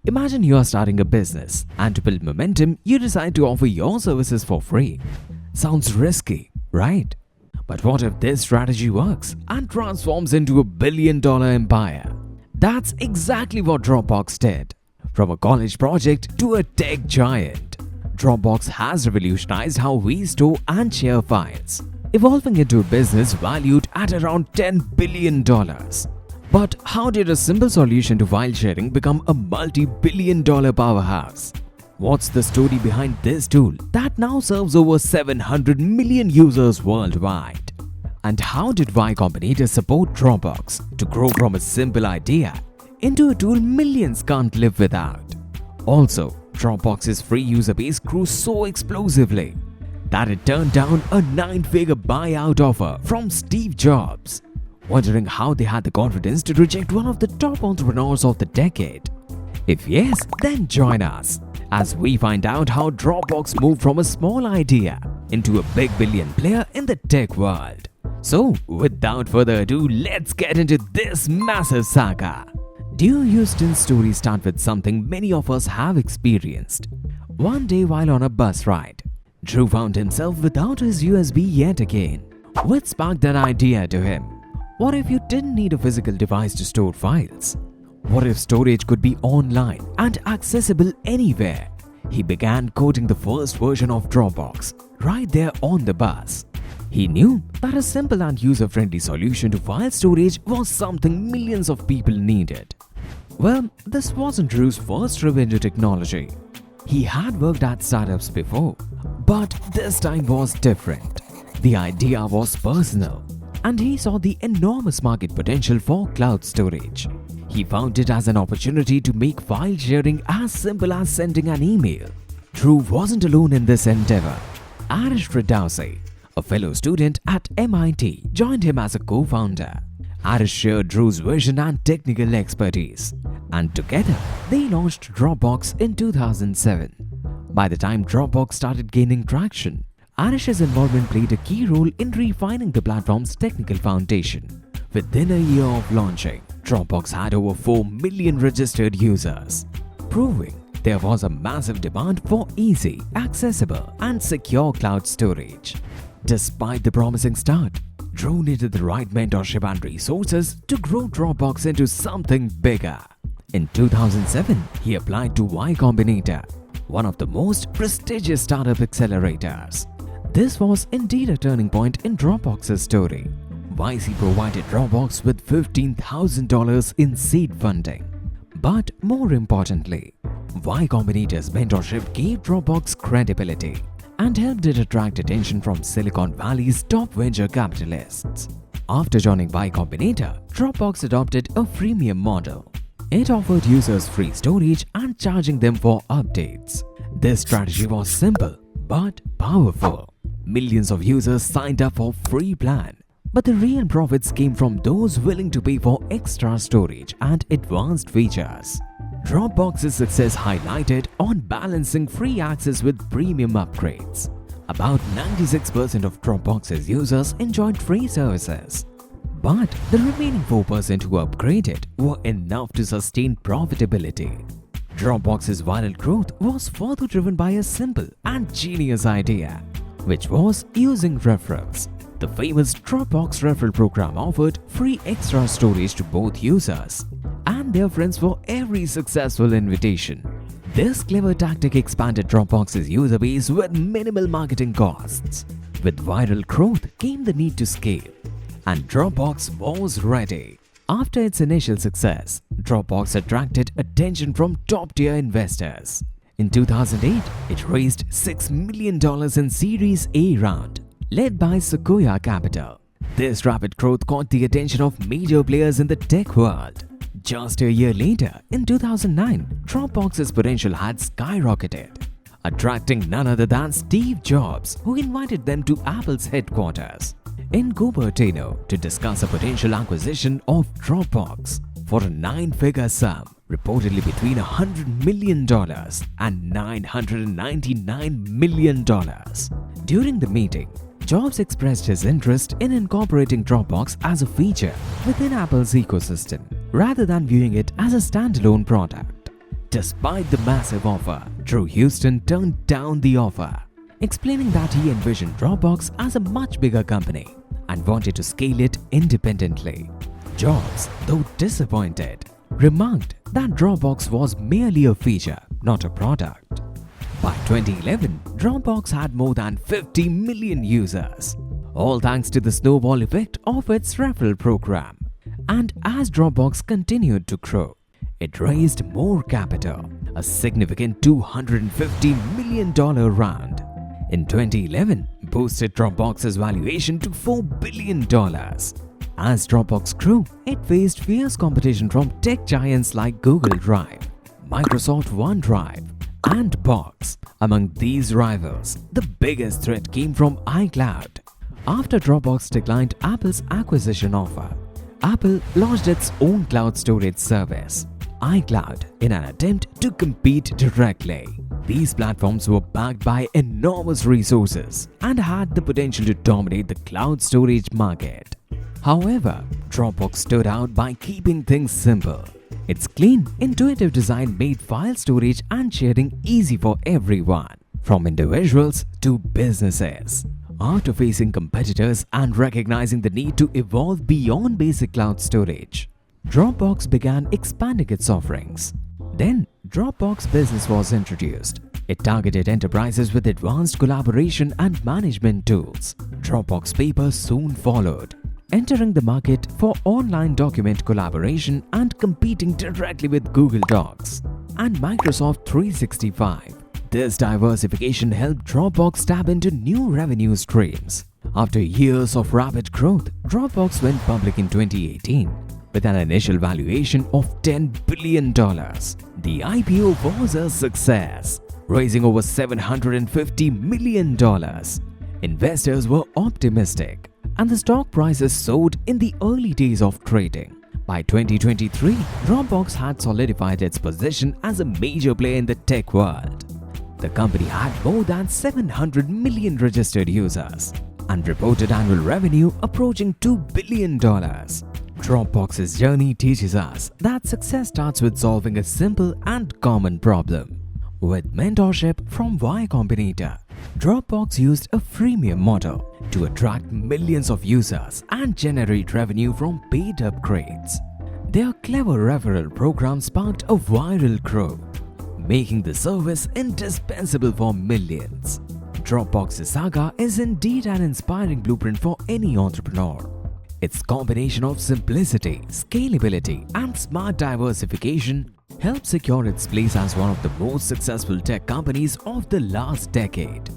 Imagine you are starting a business and to build momentum, you decide to offer your services for free. Sounds risky, right? But what if this strategy works and transforms into $1 billion empire? That's exactly what Dropbox did. From a college project to a tech giant, Dropbox has revolutionized how we store and share files, evolving into a business valued at around $10 billion. But how did a simple solution to file sharing become a multi-billion-dollar powerhouse? What's the story behind this tool that now serves over 700 million users worldwide? And how did Y Combinator support Dropbox to grow from a simple idea into a tool millions can't live without? Also, Dropbox's free user base grew so explosively that it turned down a 9-figure buyout offer from Steve Jobs. Wondering how they had the confidence to reject one of the top entrepreneurs of the decade? If yes, then join us as we find out how Dropbox moved from a small idea into a big billion player in the tech world. So, without further ado, let's get into this massive saga. Dear Houston's story starts with something many of us have experienced. One day while on a bus ride, Drew found himself without his USB yet again. What sparked that idea to him? What if you didn't need a physical device to store files? What if storage could be online and accessible anywhere? He began coding the first version of Dropbox right there on the bus. He knew that a simple and user-friendly solution to file storage was something millions of people needed. Well, this wasn't Drew's first trip into technology. He had worked at startups before, but this time was different. The idea was personal, and he saw the enormous market potential for cloud storage. He found it as an opportunity to make file sharing as simple as sending an email. Drew wasn't alone in this endeavor. Arash Ferdowsi, a fellow student at MIT, joined him as a co-founder. Arash shared Drew's vision and technical expertise, and together they launched Dropbox in 2007. By the time Dropbox started gaining traction, Arash's involvement played a key role in refining the platform's technical foundation. Within a year of launching, Dropbox had over 4 million registered users, proving there was a massive demand for easy, accessible, and secure cloud storage. Despite the promising start, Drew needed the right mentorship and resources to grow Dropbox into something bigger. In 2007, he applied to Y Combinator, one of the most prestigious startup accelerators. This was indeed a turning point in Dropbox's story. YC provided Dropbox with $15,000 in seed funding. But more importantly, Y Combinator's mentorship gave Dropbox credibility and helped it attract attention from Silicon Valley's top venture capitalists. After joining Y Combinator, Dropbox adopted a freemium model. It offered users free storage and charging them for updates. This strategy was simple but powerful. Millions of users signed up for free plan, but the real profits came from those willing to pay for extra storage and advanced features. Dropbox's success highlighted on balancing free access with premium upgrades. About 96% of Dropbox's users enjoyed free services, but the remaining 4% who upgraded were enough to sustain profitability. Dropbox's viral growth was further driven by a simple and genius idea, which was using referrals. The famous Dropbox referral program offered free extra storage to both users and their friends for every successful invitation. This clever tactic expanded Dropbox's user base with minimal marketing costs. With viral growth came the need to scale, and Dropbox was ready. After its initial success, Dropbox attracted attention from top-tier investors. In 2008, it raised $6 million in Series A round, led by Sequoia Capital. This rapid growth caught the attention of major players in the tech world. Just a year later, in 2009, Dropbox's potential had skyrocketed, attracting none other than Steve Jobs, who invited them to Apple's headquarters in Cupertino to discuss a potential acquisition of Dropbox for a 9-figure sum, reportedly between $100 million and $999 million. During the meeting, Jobs expressed his interest in incorporating Dropbox as a feature within Apple's ecosystem, rather than viewing it as a standalone product. Despite the massive offer, Drew Houston turned down the offer, explaining that he envisioned Dropbox as a much bigger company and wanted to scale it independently. Jobs, though disappointed, remarked that Dropbox was merely a feature, not a product. By 2011, Dropbox had more than 50 million users, all thanks to the snowball effect of its referral program. And as Dropbox continued to grow, it raised more capital, a significant $250 million round in 2011 boosted Dropbox's valuation to $4 billion. As Dropbox grew, it faced fierce competition from tech giants like Google Drive, Microsoft OneDrive, and Box. Among these rivals, the biggest threat came from iCloud. After Dropbox declined Apple's acquisition offer, Apple launched its own cloud storage service, iCloud, in an attempt to compete directly. These platforms were backed by enormous resources and had the potential to dominate the cloud storage market. However, Dropbox stood out by keeping things simple. Its clean, intuitive design made file storage and sharing easy for everyone, from individuals to businesses. After facing competitors and recognizing the need to evolve beyond basic cloud storage, Dropbox began expanding its offerings. Then, Dropbox Business was introduced. It targeted enterprises with advanced collaboration and management tools. Dropbox Paper soon followed, entering the market for online document collaboration and competing directly with Google Docs and Microsoft 365. This diversification helped Dropbox tap into new revenue streams. After years of rapid growth, Dropbox went public in 2018 with an initial valuation of $10 billion. The IPO was a success, raising over $750 million. Investors were optimistic, and the stock prices soared in the early days of trading. By 2023, Dropbox had solidified its position as a major player in the tech world. The company had more than 700 million registered users and reported annual revenue approaching $2 billion. Dropbox's journey teaches us that success starts with solving a simple and common problem. With mentorship from Y Combinator, Dropbox used a freemium model to attract millions of users and generate revenue from paid upgrades. Their clever referral program sparked a viral growth, making the service indispensable for millions. Dropbox's saga is indeed an inspiring blueprint for any entrepreneur. Its combination of simplicity, scalability, and smart diversification helped secure its place as one of the most successful tech companies of the last decade.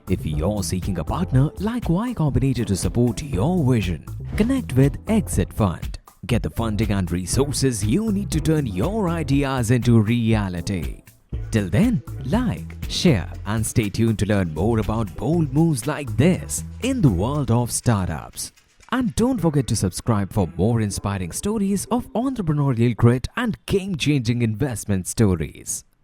If you're seeking a partner like Y Combinator to support your vision, connect with Exit Fund. Get the funding and resources you need to turn your ideas into reality. Till then, like, share, and stay tuned to learn more about bold moves like this in the world of startups. And don't forget to subscribe for more inspiring stories of entrepreneurial grit and game-changing investment stories.